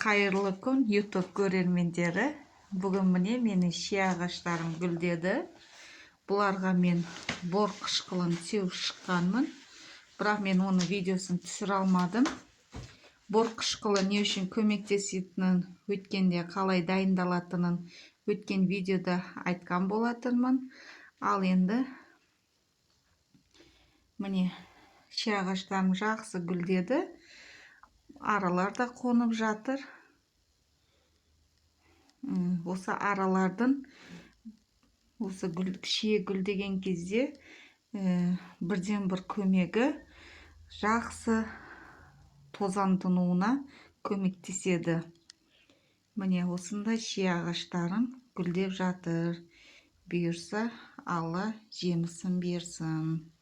Қайырлы күн YouTube көрермендері. Бүгін міне менің шие ағаштарым гүлдеді. Бұларға мен бор қышқылын сеуіп шыққанмын. Бірақ мен оны видеосын түсіре алмадым. Бор қышқылы не үшін көмектесетінін, өткенде қалай дайындалатынын өткен видеода айтқан болатынмын. Ал енді міне шие ағаштарым жақсы гүлдеді. Аралар да қонып жатыр. Осы аралардың осы шие гүлдеген кезде бірден бір көмегі жақсы тозаңдануына көмектеседі. Міне осындай шие ағаштарым гүлдеп жатыр. Бұйырса Алла жемісін берсін.